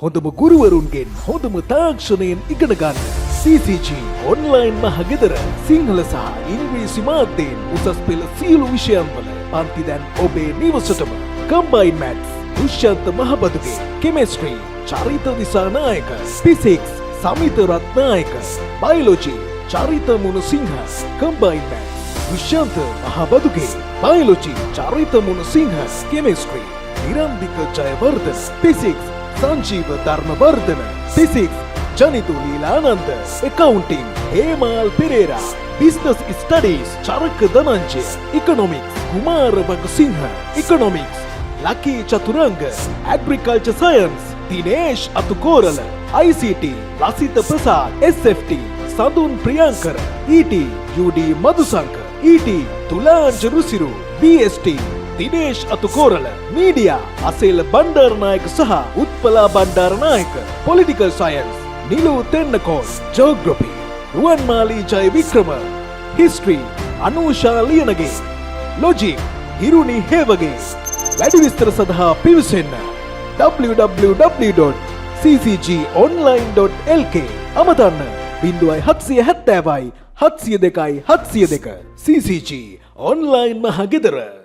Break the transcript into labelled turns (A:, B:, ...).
A: හොඳම ගුරුවරුන්ගෙන් හොඳම තාක්ෂණයෙන් ඉගෙන ගන්න. CCG ඔන්ලයින් මහගෙදර සිංහල සහ ඉංග්‍රීසි මාධ්‍යයෙන් උසස් පෙළ සියලු විෂයන්වල පන්ති දැන් ඔබේ නිවසටම. කම්බයින් maths Dushyantha Mahabaduge, chemistry Charitha Dissanayake, physics Samitha Rathnayake, biology Charitha Munasinghe. Combined maths Dushyantha Mahabaduge, biology Charitha Munasinghe, chemistry Nirambika Jayawardena, physics Sanjeewa Dharmawardena, physics Janithu Leelananda, accounting Hemal Perera, business studies Charaka Dhananjaya, economics Kumara Wagasinghe, economics Lucky Chathuranga, agriculture science Dinesh Athukorala, ICT Lasitha Prasad, SFT Sandun Priyankara, ET UD Madusanka, ET Tulanja Rusiru, BST Dinesh Athukorala, media Asela Bandaranayake සහ Uthpala Bandaranaike, political science Nilu Tennakoon, geography රුවන්මාලී ජය වික්‍රම, history අනූෂා ලියනගේ, logic හිරුනි හේවගේ. වැඩි විස්තර සඳහා පිවිසෙන්න www.ccgonline.lk අමතන්න 0770 702 702. CCG online මහගෙදර.